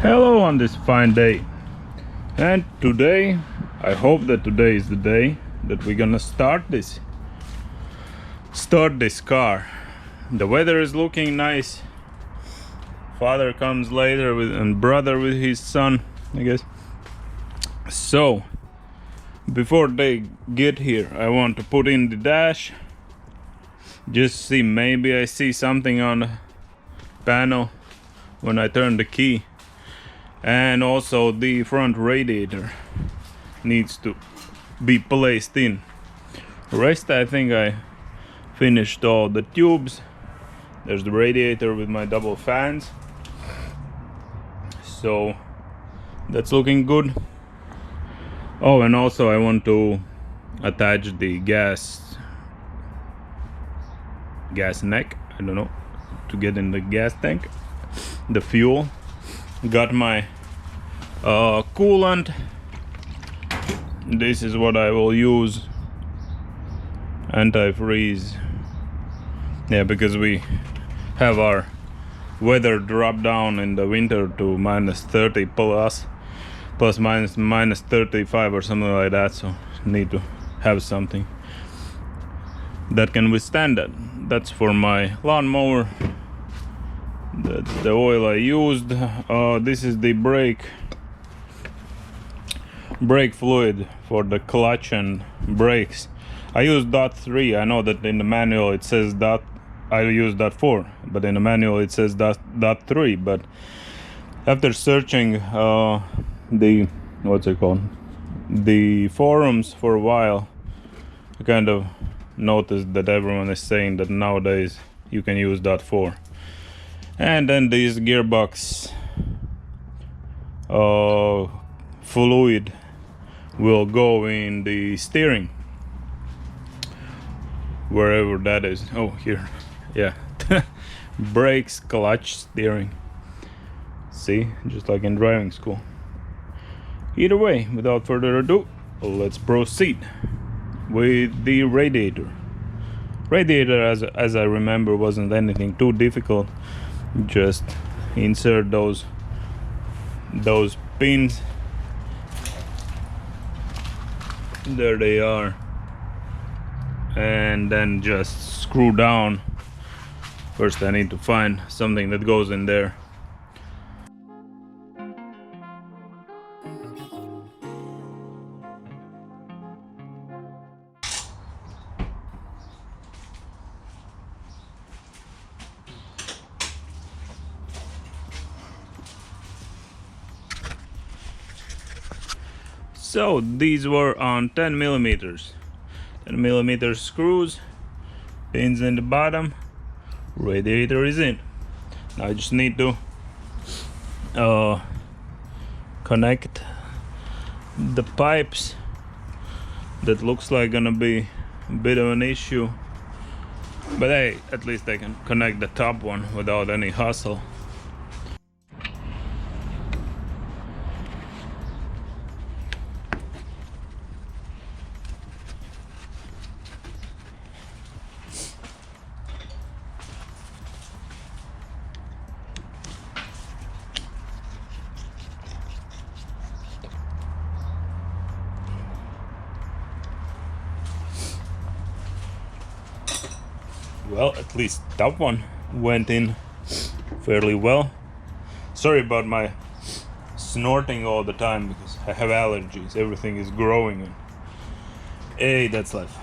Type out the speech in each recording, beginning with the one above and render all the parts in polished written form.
Hello on this fine day. And today, I hope that today is the day that we're gonna start this car. The weather is looking nice. Father comes later and brother with his son, I guess. So before they get here, I want to put in the dash. Just see, maybe I see something on the panel when I turn the key. And also the front radiator needs to be placed in. The rest, I think I finished all the tubes. There's the radiator with my double fans, so that's looking good. Oh, and also I want to attach the gas neck, I don't know, to get in the gas tank, the fuel. Got my coolant. This is what I will use, antifreeze. Yeah, because we have our weather drop down in the winter to -30 plus minus 35 or something like that, so need to have something that can withstand that. That's for my lawnmower. That's the oil I used. This is the brake fluid for the clutch and brakes. I use .3. I know that in the manual it says I use .4, but in the manual it says .3. But after searching the forums for a while, I kind of noticed that everyone is saying that nowadays you can use .4. And then this gearbox fluid will go in the steering, wherever that is. Oh, here, yeah. Brakes, clutch, steering. See, just like in driving school. Either way, without further ado, let's proceed with the radiator. Radiator, as I remember, wasn't anything too difficult. Just insert those pins. There they are, and then just screw down. First I need to find something that goes in there. So these were on 10 millimeters. 10 millimeter screws, pins in the bottom, radiator is in. Now I just need to connect the pipes. That looks like gonna be a bit of an issue, but hey, at least I can connect the top one without any hassle. Well, at least that one went in fairly well. Sorry about my snorting all the time because I have allergies. Everything is growing and hey, that's life.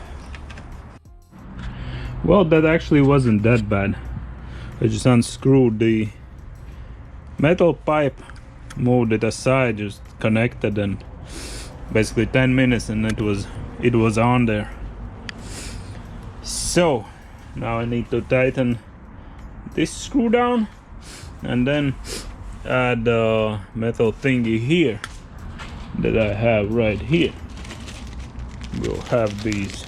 Well, that actually wasn't that bad. I just unscrewed the metal pipe, moved it aside, just connected, and basically 10 minutes and it was on there. So now I need to tighten this screw down and then add the metal thingy here that I have right here. We'll have these.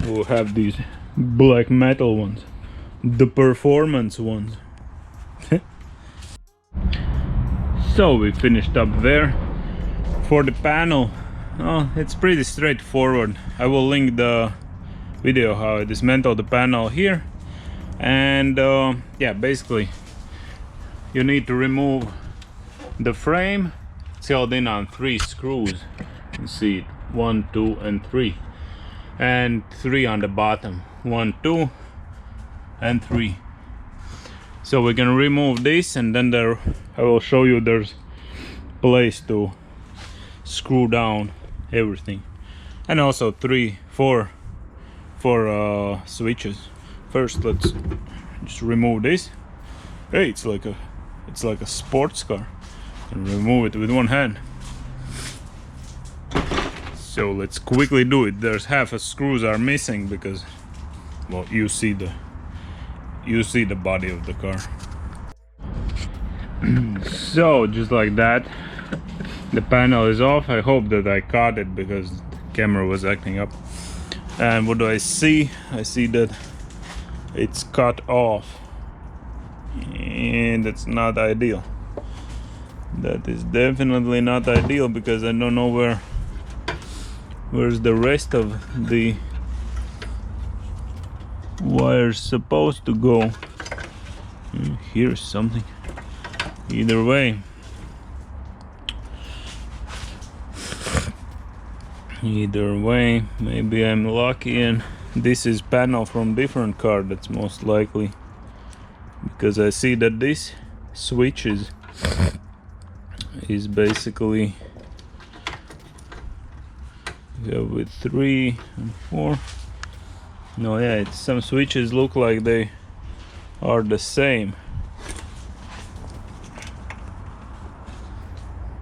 We'll have these black metal ones, the performance ones. So we finished up there. For the panel, Oh, it's pretty straightforward. I will link the video how I dismantle the panel here. And yeah, basically you need to remove the frame. It's held in on 3 screws. You can see it, 1, 2 and 3, and 3 on the bottom, 1, 2 and 3. So we can remove this, and then there I will show you there's place to screw down everything, and also 4 switches. First, let's just remove this. Hey, it's like a sports car. And remove it with one hand. So let's quickly do it. There's half a screws are missing because, well, you see the body of the car. So just like that, the panel is off. I hope that I caught it because the camera was acting up. And what do I see? I see that it's cut off, and that's not ideal. That is definitely not ideal because I don't know where's the rest of the wires supposed to go. Here's something. Either way, maybe I'm lucky and this is panel from different car. That's most likely, because I see that this switch is basically with 3 and 4. No, yeah, some switches look like they are the same.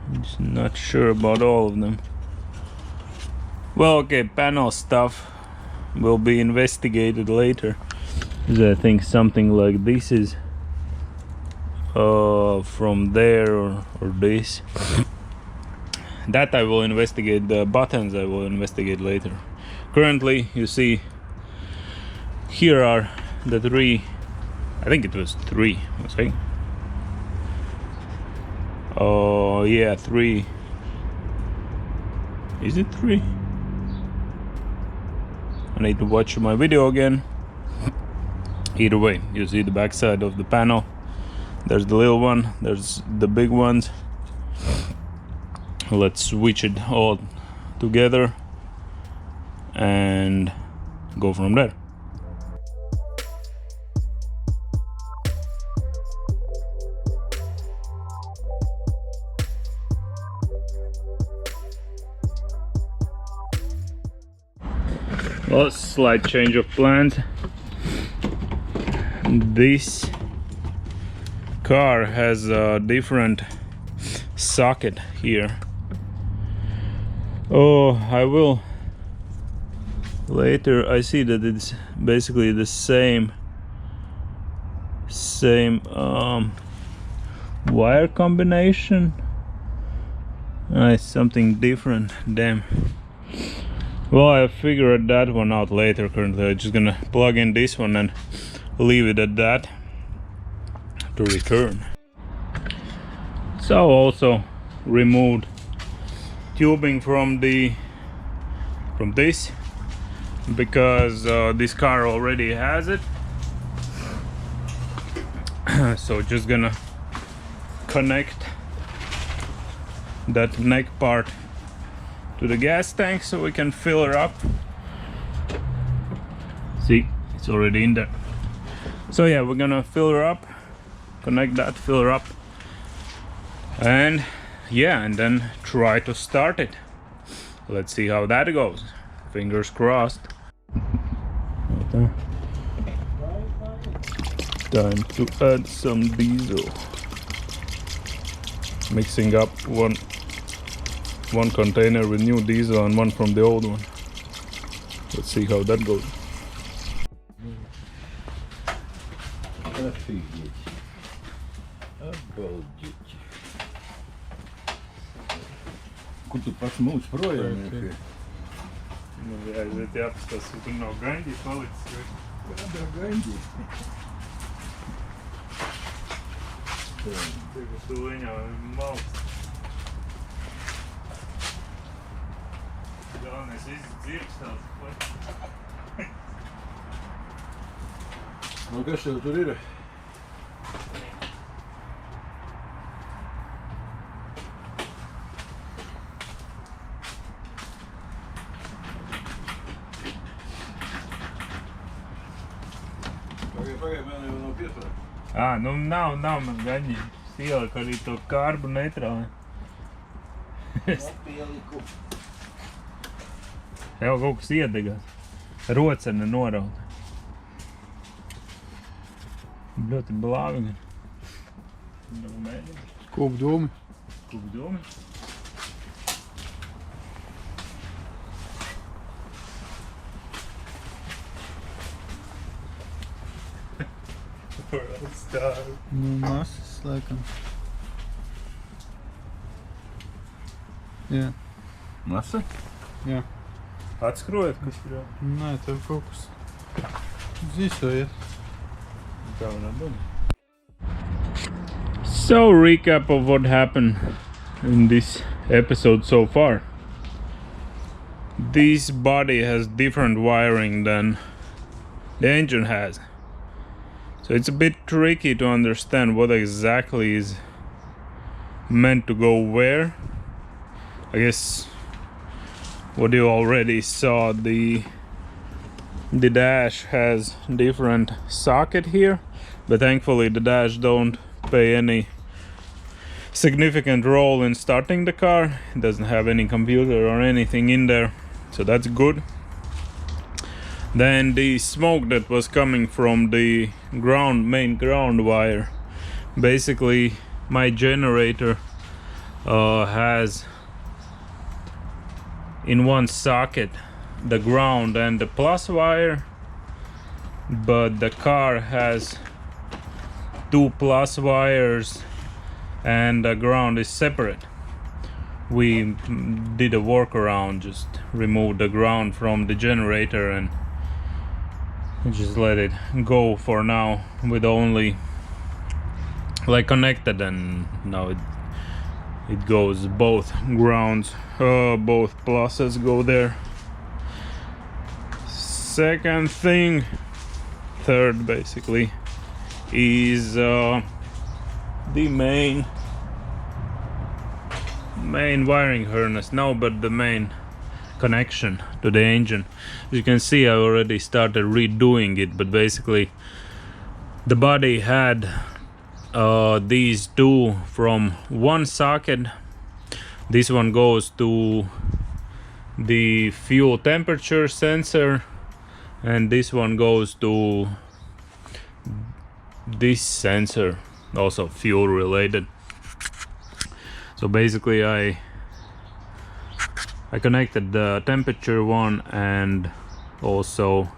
I'm just not sure about all of them. Well, okay, panel stuff will be investigated later. I think something like this is from there or this. That I will investigate. The buttons I will investigate later. Currently, you see, here are the 3. I think it was 3. Let's see. Oh yeah, 3. Is it 3? I need to watch my video again. Either way, you see the back side of the panel. There's the little one, there's the big ones. Let's switch it all together and go from there. Well, slight change of plans. This car has a different socket here. Oh, I will later. I see that it's basically the same wire combination. It's something different. Damn. Well, I figured that one out later. Currently I'm just gonna plug in this one and leave it at that to return. So also removed tubing from this because this car already has it. So just gonna connect that neck part to the gas tank so we can fill her up. See, it's already in there. So yeah, we're gonna fill her up, connect that, fill her up, and yeah, and then try to start it. Let's see how that goes. Fingers crossed. Right there. Time to add some diesel. Mixing up one container with new diesel and one from the old one. Let's see how that goes. Kutu pasmūs projām. Nu, jāiziet jāpastas, tur nav gaņģi palicis. Kādā gaņģi? Tagad tu viņā malks. Nu, kas tev tur ir? Pagaid, man jau nav pieturēts. Nu nav man gaņi. Ieliku arī to karbu neitrāli. Pieliku. Jau kaut kas iedegās. Rocene norauta. Ļoti blāvi. Kūpdūmi. Kūpdūmi. Nu, masas, laikam. Jā. Masa? Jā. Atskrojat, kas ir? Nē, tev kaut kas zīsojies. Tā varētu būt. So, recap of what happened in this episode so far. This body has different wiring than the engine has. So it's a bit tricky to understand what exactly is meant to go where. I guess what you already saw, the dash has different socket here, but thankfully the dash don't play any significant role in starting the car. It doesn't have any computer or anything in there, so that's good. Then the smoke that was coming from the main ground wire. Basically, my generator has in one socket the ground and the plus wire, but the car has two plus wires and the ground is separate. We did a workaround, just removed the ground from the generator and just let it go for now with only like connected, and now it goes both grounds, both pluses go there. Third basically is the main wiring harness, but the main connection to the engine. As you can see, I already started redoing it, but basically the body had these two from one socket. This one goes to the fuel temperature sensor, and this one goes to this sensor, also fuel related. So basically I connected the temperature one, and also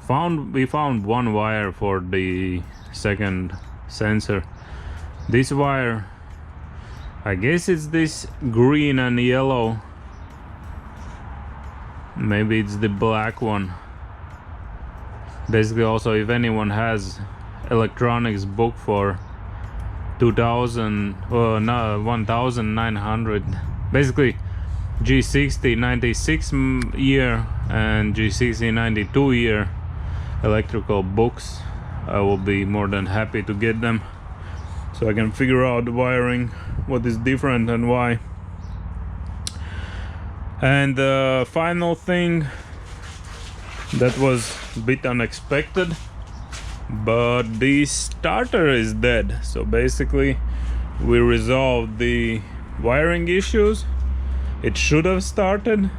we found one wire for the second sensor. This wire, I guess it's this green and yellow, maybe it's the black one. Basically, also if anyone has electronics book for 1900, basically G60 96 year and G60 92 year electrical books, I will be more than happy to get them, so I can figure out the wiring, what is different and why. And the final thing that was a bit unexpected, but the starter is dead. So basically we resolved the wiring issues. It should have started,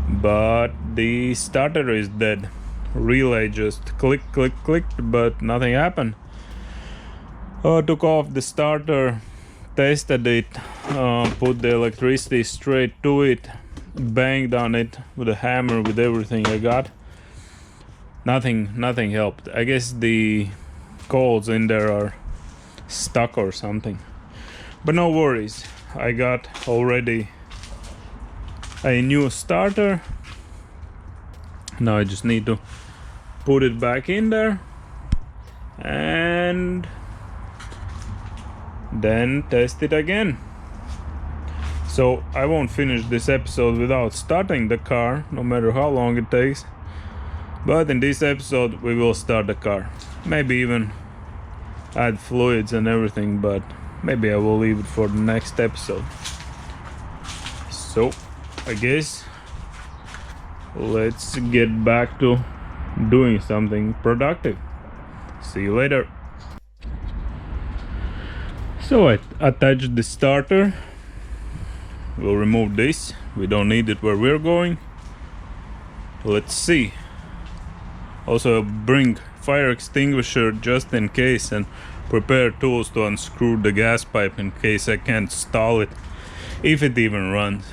but the starter is dead. Relay just clicked, but nothing happened. Took off the starter, tested it, put the electricity straight to it, banged on it with a hammer, with everything I got. Nothing helped. I guess the coils in there are stuck or something, but no worries. I got already a new starter. Now I just need to put it back in there and then test it again. So I won't finish this episode without starting the car, no matter how long it takes. But in this episode we will start the car. Maybe even add fluids and everything, but maybe I will leave it for the next episode. So I guess let's get back to doing something productive. See you later. So I attached the starter. We'll remove this. We don't need it where we're going. Let's see. Also bring fire extinguisher just in case, and prepare tools to unscrew the gas pipe in case I can't stall it, if it even runs.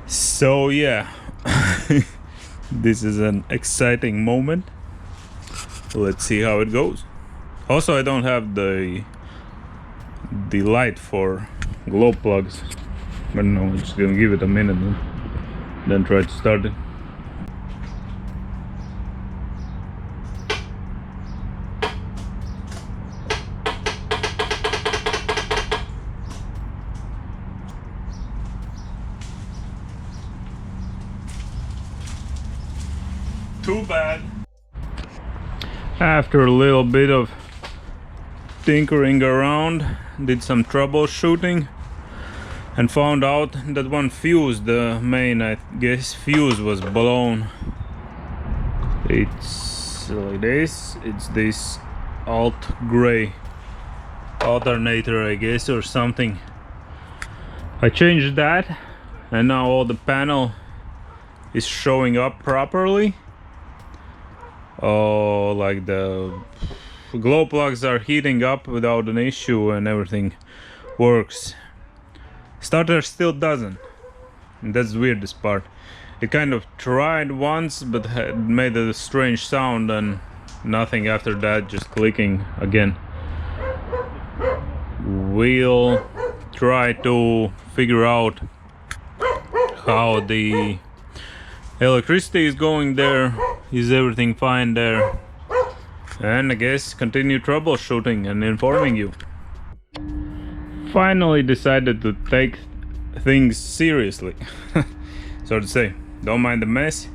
So yeah, this is an exciting moment. Let's see how it goes. Also, I don't have the light for glow plugs. I don't know, I'm just gonna give it a minute and then try to start it. Too bad. After a little bit of tinkering around, did some troubleshooting and found out that one fuse, the main, I guess, fuse was blown. It's like this. It's this alt gray alternator, I guess, or something. I changed that and now all the panel is showing up properly. Oh, like the glow plugs are heating up without an issue and everything works. Starter still doesn't. And that's the weirdest part. It kind of tried once but had made a strange sound and nothing after that, just clicking again. We'll try to figure out how the electricity is going there. Is everything fine there? And I guess continue troubleshooting and informing you. Finally decided to take things seriously. So to say, don't mind the mess.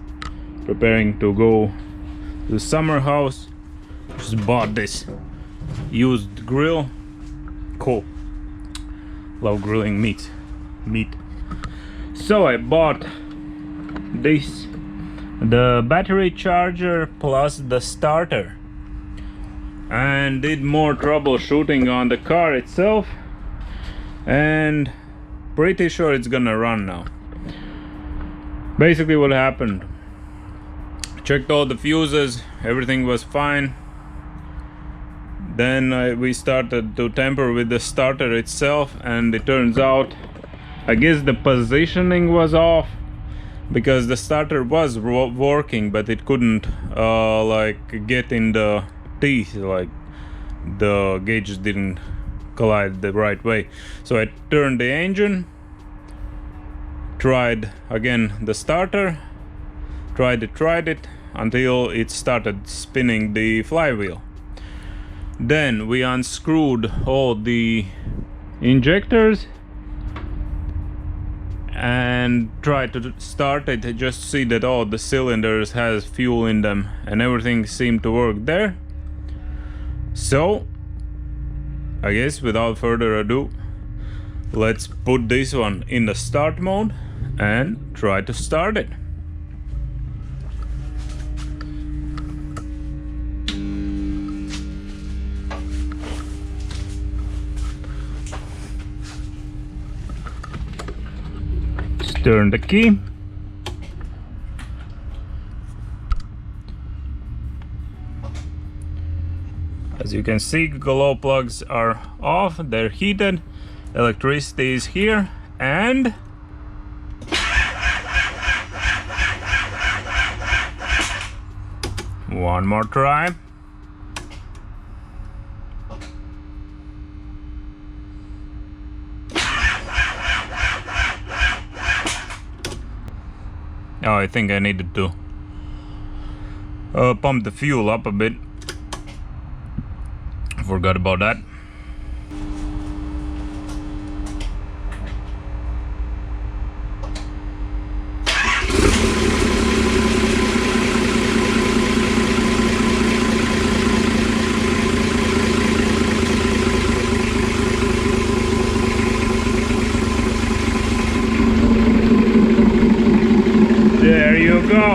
Preparing to go to the summer house. Just bought this used grill. Cool. Love grilling meat. So I bought this, the battery charger plus the starter, and did more troubleshooting on the car itself, and pretty sure it's gonna run now. Basically what happened, checked all the fuses, everything was fine. Then we started to tamper with the starter itself, and it turns out, I guess the positioning was off, because the starter was working but it couldn't like get in the teeth, like the gauges didn't collide the right way. So I turned the engine, tried again the starter, tried it until it started spinning the flywheel. Then we unscrewed all the injectors and tried to start it, just see that all the cylinders has fuel in them and everything seemed to work there. So I guess without further ado, let's put this one in the start mode and try to start it. Turn the key. As you can see, glow plugs are off, they're heated, electricity is here, and one more try. Oh, I think I needed to pump the fuel up a bit. Forgot about that.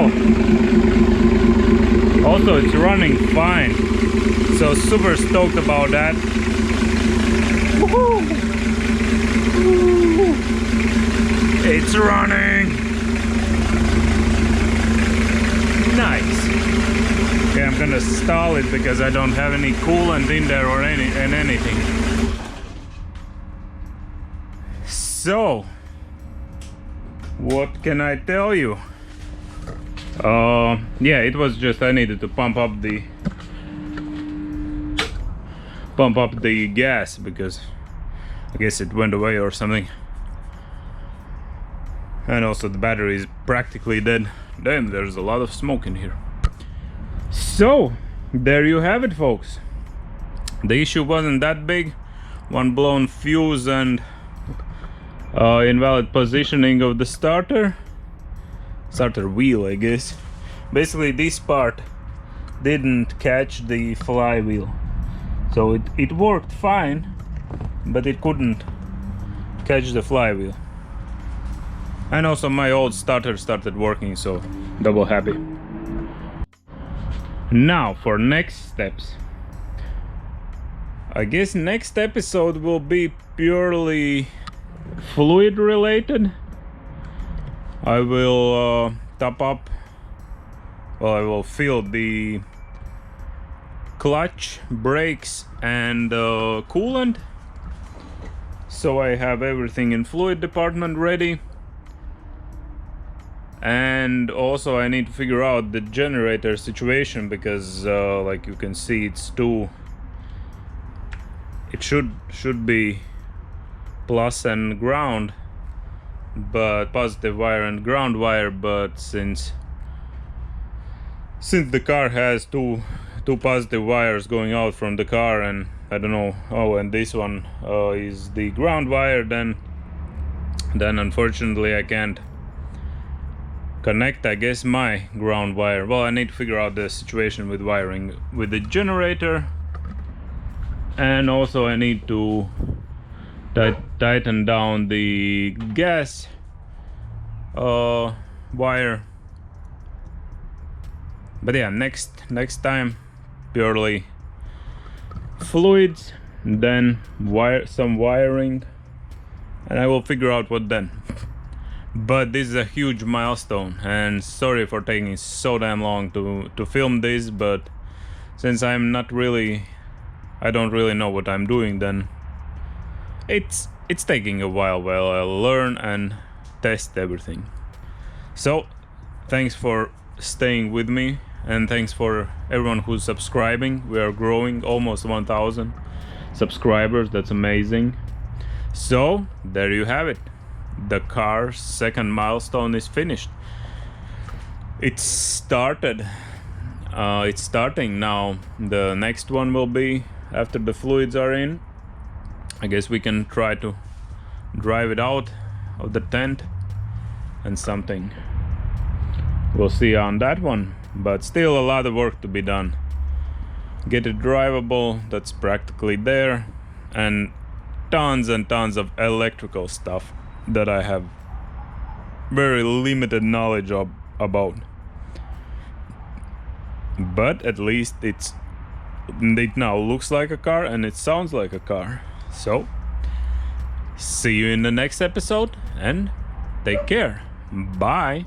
now. Also, it's running fine, so super stoked about that. Woohoo! It's running. Nice. Okay, I'm gonna stall it because I don't have any coolant in there or anything. So, what can I tell you? Yeah, it was just I needed to pump up the gas because I guess it went away or something. And also the battery is practically dead. Damn, there's a lot of smoke in here. So, there you have it, folks. The issue wasn't that big. One blown fuse and invalid positioning of the starter wheel, I guess. Basically, this part didn't catch the flywheel, so it worked fine, but it couldn't catch the flywheel. And also my old starter started working, so double happy. Now for next steps. I guess next episode will be purely fluid related. I will top up, well, I will fill the clutch, brakes and coolant, so I have everything in fluid department ready. And also I need to figure out the generator situation because like you can see, it should be plus and ground, but positive wire and ground wire, but since the car has two positive wires going out from the car, and I don't know, oh, and this one is the ground wire, then unfortunately I can't connect, I guess, my ground wire. Well, I need to figure out the situation with wiring with the generator, and also I need to tighten down the gas wire. But yeah, next time purely fluids, then some wiring, and I will figure out what then. But this is a huge milestone, and sorry for taking so damn long to film this, but since I don't really know what I'm doing, then it's taking a while I learn and test everything. So thanks for staying with me, and thanks for everyone who's subscribing. We are growing, almost 1,000 subscribers. That's amazing. So there you have it. The car's second milestone is finished. It's started. It's starting now. The next one will be after the fluids are in. I guess we can try to drive it out of the tent and something. We'll see on that one, but still a lot of work to be done. Get it drivable, that's practically there, and tons of electrical stuff that I have very limited knowledge about. But at least it now looks like a car and it sounds like a car. So see you in the next episode, and take care. Bye.